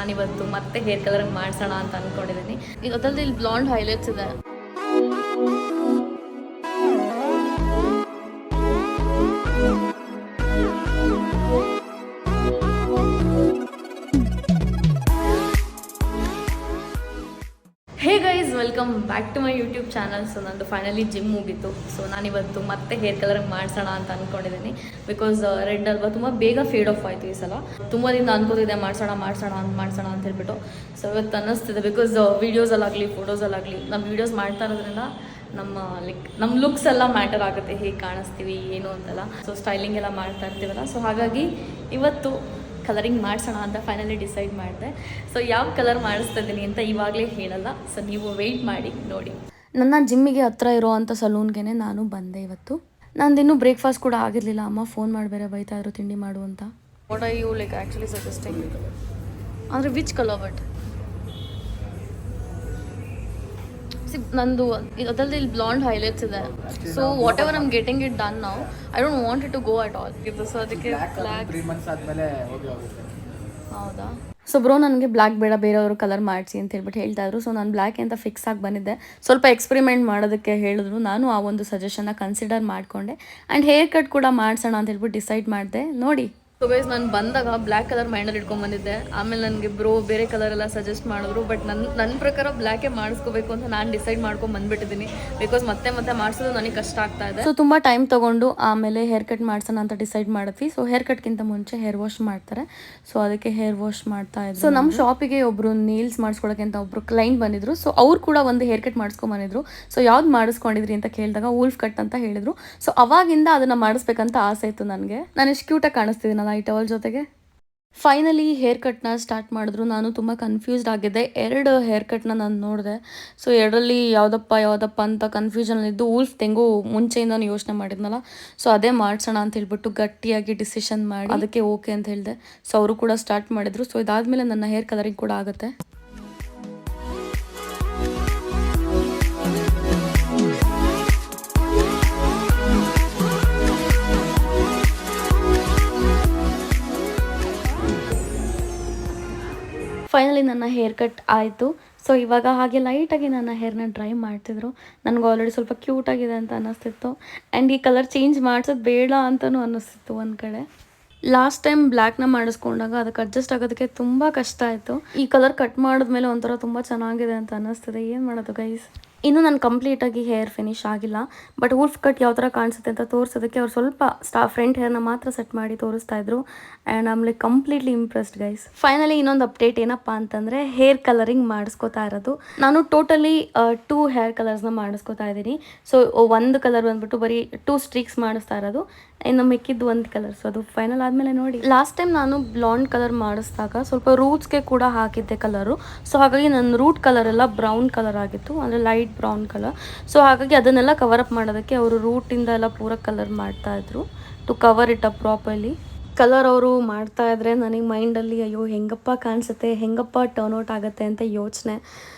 ನಾನಿವತ್ತು ಮತ್ತೆ hair colour ಮಾಡಿಸೋಣ ಅಂತ ಅಂದ್ಕೊಂಡಿದ್ದೀನಿ. ಈಗ ಅದರಲ್ಲಿ ಇಲ್ಲಿ ಬ್ಲಾಂಡ್ ಹೈಲೈಟ್ಸ್ ಇದೆ. Hey guys, welcome back to my YouTube channel. So ನಂದು ಫೈನಲಿ ಜಿಮ್ ಮುಗೀತು. ಸೊ ನಾನಿವತ್ತು ಮತ್ತೆ ಹೇರ್ ಕಲರ್ ಮಾಡಿಸೋಣ ಅಂತ ಅಂದ್ಕೊಂಡಿದ್ದೀನಿ. ಬಿಕಾಸ್ ರೆಡ್ ಅಲ್ವಾ, ತುಂಬ ಬೇಗ ಫೇಡ್ ಆಫ್ ಆಯಿತು ಈ ಸಲ. ತುಂಬ ದಿನ ಅನ್ಕೋತಿದ್ದೆ ಮಾಡಿಸೋಣ ಅಂತ ಹೇಳ್ಬಿಟ್ಟು. ಸೊ ಇವತ್ತು ಅನ್ನಿಸ್ತಿದೆ, ಬಿಕಾಸ್ ವೀಡಿಯೋಸಲ್ಲಾಗಲಿ ಫೋಟೋಸಲ್ಲಾಗಲಿ ನಾವು ವೀಡಿಯೋಸ್ ಮಾಡ್ತಾ ಇರೋದ್ರಿಂದ ನಮ್ಮ ಲುಕ್ಸ್ ಎಲ್ಲ ಮ್ಯಾಟರ್ ಆಗುತ್ತೆ, ಹೇಗೆ ಕಾಣಿಸ್ತೀವಿ ಏನು ಅಂತೆಲ್ಲ. ಸೊ ಸ್ಟೈಲಿಂಗ್ ಎಲ್ಲ ಮಾಡ್ತಾ ಇರ್ತೀವಲ್ಲ, ಸೊ ಹಾಗಾಗಿ ಇವತ್ತು ಕಲರಿಂಗ್ ಮಾಡಿಸೋಣ ಅಂತ ಫೈನಲಿ ಡಿಸೈಡ್ ಮಾಡಿದೆ. ಸೊ ಯಾವ ಕಲರ್ ಮಾಡಿಸ್ತಾ ಇದ್ದೀನಿ ಅಂತ ಇವಾಗಲೇ ಹೇಳಲ್ಲ. ಸೊ ನೀವು ವೆಯ್ಟ್ ಮಾಡಿ ನೋಡಿ. ನನ್ನ ಜಿಮ್ಮಿಗೆ ಹತ್ರ ಇರೋವಂಥ ಸಲೂನ್ಗೆ ನಾನು ಬಂದೆ ಇವತ್ತು. ನಂದಿನ್ನೂ ಬ್ರೇಕ್ಫಾಸ್ಟ್ ಕೂಡ ಆಗಿರಲಿಲ್ಲ. ಅಮ್ಮ ಫೋನ್ ಮಾಡಿ ಬೇರೆ ಬೈತಾ ಇದ್ರು ತಿಂಡಿ ಮಾಡು ಅಂತ. What are you like actually suggesting? ಅಂದರೆ ವಿಚ್ ಕಲರ್? ಬಟ್ ನಂದು ಅದರಲ್ಲಿ ಇಲ್ಲಿ ಬ್ಲಾಂಡ್ ಹೈಲೈಟ್ಸ್ ಇದೆ. So whatever I'm getting it done now, I don't want it to go at all. ಇದು ಸೊ ಅದಕ್ಕೆ ಹೌದಾ? ಸೊ ಬ್ರೋ ನನಗೆ ಬ್ಲ್ಯಾಕ್ ಬೇಡ, ಬೇರೆಯವರು ಕಲರ್ ಮಾಡಿಸಿ ಅಂತ ಹೇಳ್ಬಿಟ್ಟು ಹೇಳ್ತಾ ಇದ್ರು. ಸೊ ನಾನು ಬ್ಲ್ಯಾಕ್ ಅಂತ ಫಿಕ್ಸ್ ಆಗಿ ಬಂದಿದ್ದೆ. ಸ್ವಲ್ಪ ಎಕ್ಸ್ಪೆರಿಮೆಂಟ್ ಮಾಡೋದಕ್ಕೆ ಹೇಳಿದ್ರು. ನಾನು ಆ ಒಂದು ಸಜೆಷನ್ನ ಕನ್ಸಿಡರ್ ಮಾಡಿಕೊಂಡೆ ಆ್ಯಂಡ್ ಹೇರ್ ಕಟ್ ಕೂಡ ಮಾಡಿಸೋಣ ಅಂತ ಹೇಳ್ಬಿಟ್ಟು ಡಿಸೈಡ್ ಮಾಡಿದೆ. ನೋಡಿ ಸೊ ಗೈಸ್, ನಾನು ಬಂದಾಗ ಬ್ಲ್ಯಾಕ್ ಕಲರ್ ಮೈಂಡಲ್ಲಿ ಇಟ್ಕೊಂಡು ಬಂದಿದ್ದೆ. ಆಮೇಲೆ ನನಗೆ ಬ್ರೋ ಬೇರೆ ಕಲರ್ ಎಲ್ಲ ಸಜೆಸ್ಟ್ ಮಾಡಿದ್ರು. ಬಟ್ ನನ್ನ ಪ್ರಕಾರ ಬ್ಲ್ಯಾಕೇ ಮಾಡಿಸ್ಕೋಬೇಕು ಅಂತ ನಾನು ಡಿಸೈಡ್ ಮಾಡ್ಕೊಂಡು ಬಂದುಬಿಟ್ಟಿದ್ದೀನಿ. ಬಿಕಾಸ್ ಮತ್ತೆ ಮಾಡಿಸೋದು ನನಗೆ ಕಷ್ಟ ಆಗ್ತಾ ಇದೆ. ಸೊ ತುಂಬ ಟೈಮ್ ತೊಗೊಂಡು ಆಮೇಲೆ ಹೇರ್ ಕಟ್ ಮಾಡ್ಸೋಣ ಅಂತ ಡಿಸೈಡ್ ಮಾಡಿದ್ವಿ. ಸೊ ಹೇರ್ ಕಟ್ಗಿಂತ ಮುಂಚೆ ಹೇರ್ ವಾಶ್ ಮಾಡ್ತಾರೆ. ಸೊ ಅದಕ್ಕೆ ಹೇರ್ ವಾಶ್ ಮಾಡ್ತಾ ಇದ್ರು. ಸೊ ನಮ್ಮ ಶಾಪಿಗೆ ಒಬ್ಬರು ನೇಲ್ಸ್ ಮಾಡಿಸ್ಕೊಳಕ್ಕೆ ಅಂತ ಒಬ್ಬರು ಕ್ಲೈಂಟ್ ಬಂದಿದ್ರು. ಸೊ ಅವ್ರು ಕೂಡ ಒಂದು ಹೇರ್ ಕಟ್ ಮಾಡಿಸ್ಕೊಂಬಂದಿದ್ರು. ಸೊ ಯಾವ್ದು ಮಾಡಿಸ್ಕೊಂಡಿದ್ರಿ ಅಂತ ಕೇಳಿದಾಗ ವೂಲ್ಫ್ ಕಟ್ ಅಂತ ಹೇಳಿದ್ರು. ಸೊ ಅವಾಗಿಂದ ಅದನ್ನು ಮಾಡಿಸ್ಬೇಕಂತ ಆಸೆ ಇತ್ತು ನನಗೆ. ನಾನು ಎಷ್ಟು ಕ್ಯೂಟಾಗಿ ಕಾಣಿಸ್ತಿದ್ದೀನಲ್ಲ ಈ ಟವಲ್ ಜೊತೆಗೆ. ಫೈನಲಿ ಹೇರ್ ಕಟ್ನ ಸ್ಟಾರ್ಟ್ ಮಾಡಿದ್ರು. ನಾನು ತುಂಬ ಕನ್ಫ್ಯೂಸ್ಡ್ ಆಗಿದ್ದೆ. 2 ಹೇರ್ ಕಟ್ನ ನಾನು ನೋಡಿದೆ. ಸೊ ಎರಡರಲ್ಲಿ ಯಾವುದಪ್ಪ ಅಂತ ಕನ್ಫ್ಯೂಷನಲ್ಲಿದ್ದು ವೂಲ್ಫ್ ತೆಂಗು ಮುಂಚೆಯಿಂದ ಯೋಚನೆ ಮಾಡಿದ್ನಲ್ಲ, ಸೊ ಅದೇ ಮಾಡಿಸೋಣ ಅಂತ ಹೇಳ್ಬಿಟ್ಟು ಗಟ್ಟಿಯಾಗಿ ಡಿಸಿಷನ್ ಮಾಡಿ ಅದಕ್ಕೆ ಓಕೆ ಅಂತ ಹೇಳಿದೆ. ಸೊ ಅವರು ಕೂಡ ಸ್ಟಾರ್ಟ್ ಮಾಡಿದ್ರು. ಸೊ ಇದಾದಮೇಲೆ ನನ್ನ ಹೇರ್ ಕಲರಿಂಗ್ ಕೂಡ ಆಗುತ್ತೆ. ಫೈನಲಿ ನನ್ನ ಹೇರ್ ಕಟ್ ಆಯಿತು. ಸೊ ಇವಾಗ ಹಾಗೆ ಲೈಟಾಗಿ ನನ್ನ ಹೇರ್ನ ಡ್ರೈ ಮಾಡ್ತಿದ್ರು. ನನಗೆ ಆಲ್ರೆಡಿ ಸ್ವಲ್ಪ ಕ್ಯೂಟಾಗಿದೆ ಅಂತ ಅನ್ನಿಸ್ತಿತ್ತು. ಆ್ಯಂಡ್ ಈ ಕಲರ್ ಚೇಂಜ್ ಮಾಡಿಸೋದು ಬೇಡ ಅಂತಲೂ ಅನ್ನಿಸ್ತಿತ್ತು ಒಂದು ಕಡೆ. ಲಾಸ್ಟ್ ಟೈಮ್ ಬ್ಲ್ಯಾಕ್ನ ಮಾಡಿಸ್ಕೊಂಡಾಗ ಅದಕ್ಕೆ ಅಡ್ಜಸ್ಟ್ ಆಗೋದಕ್ಕೆ ತುಂಬ ಕಷ್ಟ ಆಯಿತು. ಈ ಕಲರ್ ಕಟ್ ಮಾಡಿದ್ಮೇಲೆ ಒಂಥರ ತುಂಬ ಚೆನ್ನಾಗಿದೆ ಅಂತ ಅನ್ನಿಸ್ತಿದೆ. ಏನು ಮಾಡೋದು ಗೈಸ್? ಇನ್ನೂ ನಾನು ಕಂಪ್ಲೀಟಾಗಿ ಹೇರ್ ಫಿನಿಶ್ ಆಗಿಲ್ಲ. ಬಟ್ ವೂಲ್ಫ್ ಕಟ್ ಯಾವ ಥರ ಕಾಣಿಸುತ್ತೆ ಅಂತ ತೋರಿಸೋದಕ್ಕೆ ಅವ್ರು ಸ್ವಲ್ಪ ಫ್ರಂಟ್ ಹೇರ್ನ ಮಾತ್ರ ಸೆಟ್ ಮಾಡಿ ತೋರಿಸ್ತಾ ಇದ್ರು. And I'm like completely impressed guys. Finally ಇನ್ನೊಂದು ಅಪ್ಡೇಟ್ ಏನಪ್ಪ ಅಂತಂದರೆ ಹೇರ್ ಕಲರಿಂಗ್ ಮಾಡಿಸ್ಕೋತಾ ಇರೋದು. ನಾನು ಟೋಟಲಿ 2 ಹೇರ್ ಕಲರ್ಸ್ನ ಮಾಡಿಸ್ಕೋತಾ ಇದ್ದೀನಿ. ಸೊ ಒಂದು ಕಲರ್ ಬಂದ್ಬಿಟ್ಟು ಬರೀ 2 ಸ್ಟ್ರೀಕ್ಸ್ ಮಾಡಿಸ್ತಾ ಇರೋದು, ಇನ್ನು ಮಿಕ್ಕಿದ್ದು 1 ಕಲರ್. ಸೊ ಅದು ಫೈನಲ್ ಆದಮೇಲೆ ನೋಡಿ. ಲಾಸ್ಟ್ ಟೈಮ್ ನಾನು ಬ್ಲಾಂಡ್ ಕಲರ್ ಮಾಡಿಸಿದಾಗ ಸ್ವಲ್ಪ ರೂಟ್ಸ್ಗೆ ಕೂಡ ಹಾಕಿದ್ದೆ ಕಲರು. ಸೊ ಹಾಗಾಗಿ ನನ್ನ ರೂಟ್ ಕಲರ್ ಎಲ್ಲ ಬ್ರೌನ್ ಕಲರ್ ಆಗಿತ್ತು, ಅಂದರೆ ಲೈಟ್ ಬ್ರೌನ್ ಕಲರ್. ಸೊ ಹಾಗಾಗಿ ಅದನ್ನೆಲ್ಲ ಕವರ್ ಅಪ್ ಮಾಡೋದಕ್ಕೆ ಅವರು ರೂಟಿಂದ ಎಲ್ಲ ಪೂರ ಕಲರ್ ಮಾಡ್ತಾಯಿದ್ರು to cover it up properly. Colour ಅವರು ಮಾಡ್ತಾ ಇದ್ರೆ ನನಗೆ ಮೈಂಡಲ್ಲಿ ಅಯ್ಯೋ ಹೆಂಗಪ್ಪ ಕಾಣಿಸುತ್ತೆ, ಹೆಂಗಪ್ಪ ಟರ್ನ್ ಔಟ್ ಆಗುತ್ತೆ ಅಂತ ಯೋಚನೆ.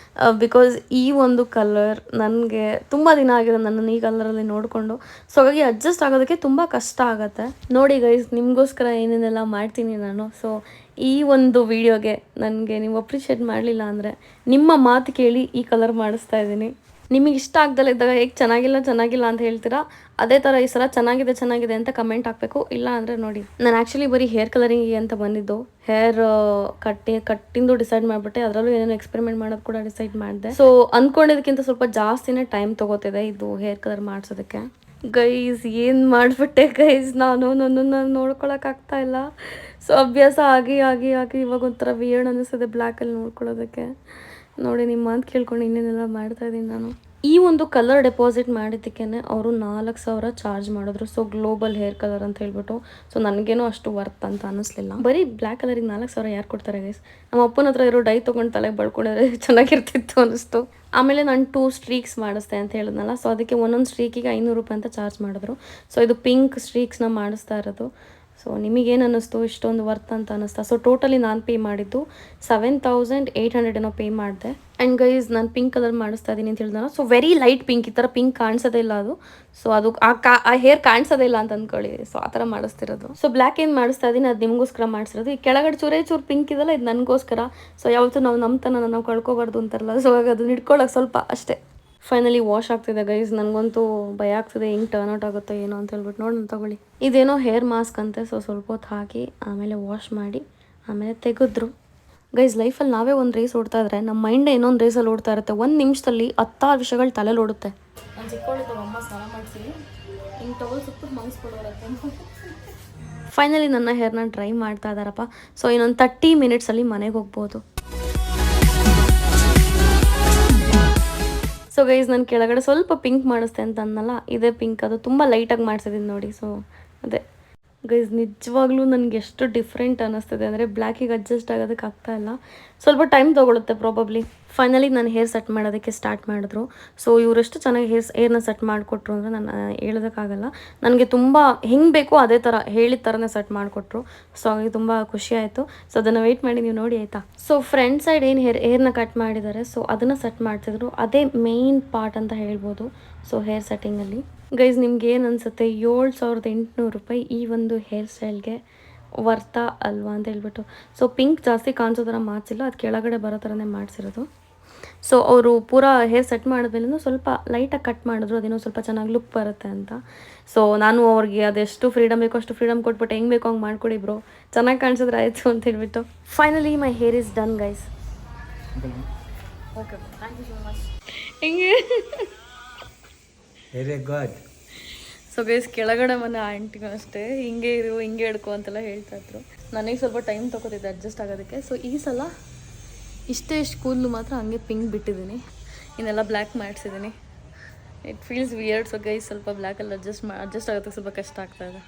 ಬಿಕಾಸ್ ಈ ಒಂದು ಕಲರ್ ನನಗೆ ತುಂಬ ದಿನ ಆಗಿದೆ ನನ್ನನ್ನು ಈ ಕಲರಲ್ಲಿ ನೋಡಿಕೊಂಡು. ಸೊ ಹಾಗಾಗಿ ಅಡ್ಜಸ್ಟ್ ಆಗೋದಕ್ಕೆ ತುಂಬ ಕಷ್ಟ ಆಗುತ್ತೆ. ನೋಡಿ ಗೈಸ್, ನಿಮಗೋಸ್ಕರ ಏನೇನೆಲ್ಲ ಮಾಡ್ತೀನಿ ನಾನು. ಸೊ ಈ ಒಂದು ವಿಡಿಯೋಗೆ ನನಗೆ ನೀವು ಅಪ್ರಿಷಿಯೇಟ್ ಮಾಡಲಿಲ್ಲ ಅಂದರೆ ನಿಮ್ಮ ಮಾತು ಕೇಳಿ ಈ ಕಲರ್ ಮಾಡಿಸ್ತಾ ಇದ್ದೀನಿ. ನಿಮಗೆ ಇಷ್ಟ ಆಗ್ದಲ್ಲ ಇದ್ದಾಗ ಹೇಗೆ ಚೆನ್ನಾಗಿಲ್ಲ ಅಂತ ಹೇಳ್ತೀರಾ, ಅದೇ ಥರ ಈ ಸಲ ಚೆನ್ನಾಗಿದೆ ಅಂತ ಕಮೆಂಟ್ ಹಾಕಬೇಕು. ಇಲ್ಲ ಅಂದರೆ ನೋಡಿ, ನಾನು ಆ್ಯಕ್ಚುಲಿ ಬರೀ ಹೇರ್ ಕಲರಿಂಗಿಗೆ ಅಂತ ಬಂದಿದ್ದು. ಹೇರ್ ಕಟ್ಟಿಂದು ಡಿಸೈಡ್ ಮಾಡಿಬಿಟ್ಟೆ, ಅದರಲ್ಲೂ ಏನೇನು ಎಕ್ಸ್ಪೆರಿಮೆಂಟ್ ಮಾಡೋದು ಕೂಡ ಡಿಸೈಡ್ ಮಾಡಿದೆ. ಸೊ ಅಂದ್ಕೊಂಡಿದ್ದಕ್ಕಿಂತ ಸ್ವಲ್ಪ ಜಾಸ್ತಿನೇ ಟೈಮ್ ತೊಗೋತಿದೆ ಇದು ಹೇರ್ ಕಲರ್ ಮಾಡಿಸೋದಕ್ಕೆ. ಗೈಸ್ ಏನು ಮಾಡಿಬಿಟ್ಟೆ ಗೈಸ್, ನಾನು ನನ್ನನ್ನು ನೋಡ್ಕೊಳಕ್ಕಾಗ್ತಾ ಇಲ್ಲ. ಸೊ ಅಭ್ಯಾಸ ಆಗಿ ಇವಾಗ ಒಂಥರ ವಿಯರ್ಡ್ ಅನ್ನಿಸ್ತದೆ ಬ್ಲ್ಯಾಕಲ್ಲಿ ನೋಡ್ಕೊಳ್ಳೋದಕ್ಕೆ. ನೋಡಿ, ನಿಮ್ಮ ಮಾತು ಕೇಳ್ಕೊಂಡು ಇನ್ನೇನೆಲ್ಲ ಮಾಡ್ತಾಯಿದ್ದೀನಿ ನಾನು. ಈ ಒಂದು ಕಲರ್ ಡೆಪಾಸಿಟ್ ಮಾಡಿದ್ದಕ್ಕೇ ಅವರು 4,000 ಚಾರ್ಜ್ ಮಾಡಿದ್ರು. ಸೊ ಗ್ಲೋಬಲ್ ಹೇರ್ ಕಲರ್ ಅಂತ ಹೇಳ್ಬಿಟ್ಟು. ಸೊ ನನಗೇನೋ ಅಷ್ಟು ವರ್ತ್ ಅಂತ ಅನ್ನಿಸ್ಲಿಲ್ಲ. ಬರೀ ಬ್ಲ್ಯಾಕ್ ಕಲರಿಗೆ 4,000 ಯಾರು ಕೊಡ್ತಾರೆ ಗೈಸ್? ನಮ್ಮ ಅಪ್ಪನ ಹತ್ರ ಇರೋ ಡೈ ತೊಗೊಂಡು ತಲೆಗೆ ಬಳ್ಕೊಂಡಿದ್ರೆ ಚೆನ್ನಾಗಿರ್ತಿತ್ತು ಅನ್ನಿಸ್ತು. ಆಮೇಲೆ ನಾನು 2 ಸ್ಟ್ರೀಕ್ಸ್ ಮಾಡಿಸ್ದೆ ಅಂತ ಹೇಳಿದ್ನಲ್ಲ. ಸೊ ಅದಕ್ಕೆ ಒಂದೊಂದು ಸ್ಟ್ರೀಕಿಗೆ 500 ರೂಪಾಯಿ ಅಂತ ಚಾರ್ಜ್ ಮಾಡಿದ್ರು. ಸೊ ಇದು ಪಿಂಕ್ ಸ್ಟ್ರೀಕ್ಸ್ನ ಮಾಡಿಸ್ತಾ ಇರೋದು. ಸೊ ನಿಮಗೇನು ಅನ್ನಿಸ್ತು ಇಷ್ಟೊಂದು ವರ್ತ್ ಅಂತ ಅನ್ನಿಸ್ತಾ? ಸೊ ಟೋಟಲಿ ನಾನು ಪೇ ಮಾಡಿದ್ದು 7,800 ಏನೋ ಪೇ ಮಾಡಿದೆ. ಆ್ಯಂಡ್ ಗೈಸ್ ನಾನು ಪಿಂಕ್ ಕಲರ್ ಮಾಡಿಸ್ತಾ ಇದ್ದೀನಿ ಅಂತ ಹೇಳಿದ್ನಲ್ಲ, ಸೊ ವೆರಿ ಲೈಟ್ ಪಿಂಕ್, ಈ ಥರ ಪಿಂಕ್ ಕಾಣಿಸೋದೇ ಇಲ್ಲ ಅದು. ಸೊ ಅದು ಆ ಹೇರ್ ಕಾಣಿಸೋದೇ ಇಲ್ಲ ಅಂತ ಅಂದ್ಕೊಳ್ಳಿ. ಸೊ ಆ ಥರ ಮಾಡಿಸ್ತಿರೋದು. ಸೊ ಬ್ಲ್ಯಾಕ್ ಏನು ಮಾಡಿಸ್ತಾ ಇದ್ದೀನಿ ಅದು ನಿಮಗೋಸ್ಕರ ಮಾಡಿಸಿರೋದು. ಈ ಕೆಳಗಡೆ ಚೂರು ಪಿಂಕ್ ಇದೆಲ್ಲ ಇದು ನನಗೋಸ್ಕರ. ಸೊ ಯಾವತ್ತೂ ನಾವು ಕಳ್ಕೊಬಾರ್ದು ಅಂತಾರಲ್ಲ, ಸೊ ಹಾಗೆ ಅದನ್ನ ಇಟ್ಕೊಳ್ಳೋಕೆ ಸ್ವಲ್ಪ ಅಷ್ಟೇ. ಫೈನಲಿ ವಾಶ್ ಆಗ್ತಿದೆ ಗೈಸ್. ನನಗಂತೂ ಭಯ ಆಗ್ತಿದೆ ಹೆಂಗೆ ಟರ್ನ್ ಔಟ್ ಆಗುತ್ತೋ ಏನೋ ಅಂತ ಹೇಳ್ಬಿಟ್ಟು. ನೋಡೋಣ ತಗೊಳ್ಳಿ. ಇದೇನೋ ಹೇರ್ ಮಾಸ್ಕ್ ಅಂತೆ. ಸೊ ಸ್ವಲ್ಪ ಹೊತ್ತು ಹಾಕಿ ಆಮೇಲೆ ವಾಶ್ ಮಾಡಿ ಆಮೇಲೆ ತೆಗೆದ್ರು. ಗೈಸ್ ಲೈಫಲ್ಲಿ ನಾವೇ ಒಂದು ರೇಸ್ ಓಡ್ತಾ ಇದ್ರೆ ನಮ್ಮ ಮೈಂಡ್ ಇನ್ನೊಂದು ರೇಸಲ್ಲಿ ಓಡ್ತಾ ಇರುತ್ತೆ. ಒಂದು ನಿಮಿಷದಲ್ಲಿ 10 ವಿಷಯಗಳು ತಲೆಯಲ್ಲಿ ಓಡುತ್ತೆ. ನಾನು ಚಿಕ್ಕವಳಿದ್ದು ಅಮ್ಮ ಸ್ನಾನ ಮಾಡಿಸಿ ಹಿಂಗೆ ಟವಲ್ ಸುತ್ತಬಿಟ್ಟು ಮಂಗಿಸ್ಕೊಡೋರತ್ತೆ. ಫೈನಲಿ ನನ್ನ ಹೇರ್ನ ಡ್ರೈ ಮಾಡ್ತಾ ಇದ್ದಾರಪ್ಪ. ಸೊ ಇನ್ನೊಂದು 30 ಮಿನಿಟ್ಸಲ್ಲಿ ಮನೆಗೆ ಹೋಗ್ಬೋದು. ಸೊ ಗೈಸ್ ನಾನು ಕೆಳಗಡೆ ಸ್ವಲ್ಪ ಪಿಂಕ್ ಮಾಡಿಸ್ತೆ ಅಂತ ಅನ್ನಲ್ಲ, ಇದೇ ಪಿಂಕ್. ಅದು ತುಂಬ ಲೈಟಾಗಿ ಮಾಡಿಸಿದ್ದೀನಿ ನೋಡಿ. ಸೊ ಅದೇ ಗೈಸ್ ನಿಜವಾಗ್ಲೂ ನನಗೆ ಎಷ್ಟು ಡಿಫ್ರೆಂಟ್ ಅನ್ನಿಸ್ತಿದೆ ಅಂದರೆ ಬ್ಲ್ಯಾಕಿಗೆ ಅಡ್ಜಸ್ಟ್ ಆಗೋದಕ್ಕೆ ಆಗ್ತಾಯಿಲ್ಲ. ಸ್ವಲ್ಪ ಟೈಮ್ ತೊಗೊಳುತ್ತೆ ಪ್ರಾಬಬ್ಲಿ. ಫೈನಲಿ ನಾನು ಹೇರ್ ಸೆಟ್ ಮಾಡೋದಕ್ಕೆ ಸ್ಟಾರ್ಟ್ ಮಾಡಿದ್ರು. ಸೊ ಇವರೆಷ್ಟು ಚೆನ್ನಾಗಿ ಹೇರ್ನ ಸೆಟ್ ಮಾಡಿಕೊಟ್ರು ಅಂದರೆ ನಾನು ಹೇಳೋದಕ್ಕಾಗಲ್ಲ. ನನಗೆ ತುಂಬ ಹೆಂಗೆ ಬೇಕೋ ಅದೇ ಥರ ಹೇಳಿದ ಥರನೇ ಸೆಟ್ ಮಾಡಿಕೊಟ್ರು. ಸೊ ಹಾಗೆ ತುಂಬ ಖುಷಿ ಆಯಿತು. ಸೊ ಅದನ್ನು ವೆಯ್ಟ್ ಮಾಡಿ ನೀವು ನೋಡಿ ಆಯಿತಾ. ಸೊ ಫ್ರಂಟ್ ಸೈಡ್ ಏನು ಹೇರ್ನ ಕಟ್ ಮಾಡಿದ್ದಾರೆ, ಸೊ ಅದನ್ನು ಸೆಟ್ ಮಾಡ್ತಿದ್ರು. ಅದೇ ಮೇಯ್ನ್ ಪಾರ್ಟ್ ಅಂತ ಹೇಳ್ಬೋದು. ಸೊ ಹೇರ್ ಸೆಟ್ಟಿಂಗಲ್ಲಿ ಗೈಸ್ ನಿಮ್ಗೆ ಏನು ಅನಿಸುತ್ತೆ? 7,800 ರೂಪಾಯಿ ಈ ಒಂದು ಹೇರ್ ಸ್ಟೈಲ್ಗೆ ವರ್ತಾ ಅಲ್ವಾ ಅಂತ ಹೇಳ್ಬಿಟ್ಟು. ಸೊ ಪಿಂಕ್ ಜಾಸ್ತಿ ಕಾಣಿಸೋ ಥರ ಮಾಡಿಸಿಲ್ಲ, ಅದು ಕೆಳಗಡೆ ಬರೋ ಥರನೇ ಮಾಡಿಸಿರೋದು. ಸೊ ಅವರು ಪೂರಾ ಹೇರ್ ಸೆಟ್ ಮಾಡಿದ್ಮೇಲೆ ಸ್ವಲ್ಪ ಲೈಟಾಗಿ ಕಟ್ ಮಾಡಿದ್ರು, ಅದೇನೋ ಸ್ವಲ್ಪ ಚೆನ್ನಾಗಿ ಲುಕ್ ಬರುತ್ತೆ ಅಂತ. ಸೊ ನಾನು ಅವ್ರಿಗೆ ಅದೆಷ್ಟು ಫ್ರೀಡಮ್ ಬೇಕೋ ಅಷ್ಟು ಫ್ರೀಡಮ್ ಕೊಟ್ಬಿಟ್ಟು ಹೆಂಗೆ ಬೇಕೋ ಹಂಗೆ ಮಾಡ್ಕೊಡಿ ಬ್ರೋ, ಚೆನ್ನಾಗಿ ಕಾಣಿಸಿದ್ರೆ ಆಯಿತು ಅಂತ ಹೇಳ್ಬಿಟ್ಟು. Finally my hair is done guys. Okay, thank you so much. ಹಿಂಗೆ ವೆರಿ ಗುಡ್. ಸೊ ಗೈಸ್ ಕೆಳಗಡೆ ಮನೆ ಆಂಟಿಗೂ ಅಷ್ಟೇ ಹಿಂಗೆ ಇರು ಹಿಂಗೆ ಹಿಡ್ಕೊ ಅಂತೆಲ್ಲ ಹೇಳ್ತಾ ಇದ್ರು. ನನಗೆ ಸ್ವಲ್ಪ ಟೈಮ್ ತೊಗೋತಿದ್ದೆ ಅಡ್ಜಸ್ಟ್ ಆಗೋದಕ್ಕೆ. ಸೊ ಈ ಸಲ ಇಷ್ಟು ಕೂದಲು ಮಾತ್ರ ಹಂಗೆ ಪಿಂಕ್ ಬಿಟ್ಟಿದ್ದೀನಿ, ಇನ್ನೆಲ್ಲ ಬ್ಲ್ಯಾಕ್ ಮಾಡಿಸಿದ್ದೀನಿ. It feels weird. So guys ಸ್ವಲ್ಪ ಬ್ಲ್ಯಾಕಲ್ಲಿ ಅಡ್ಜಸ್ಟ್ ಆಗೋದಕ್ಕೆ ಸ್ವಲ್ಪ ಕಷ್ಟ ಆಗ್ತಾಯಿದೆ.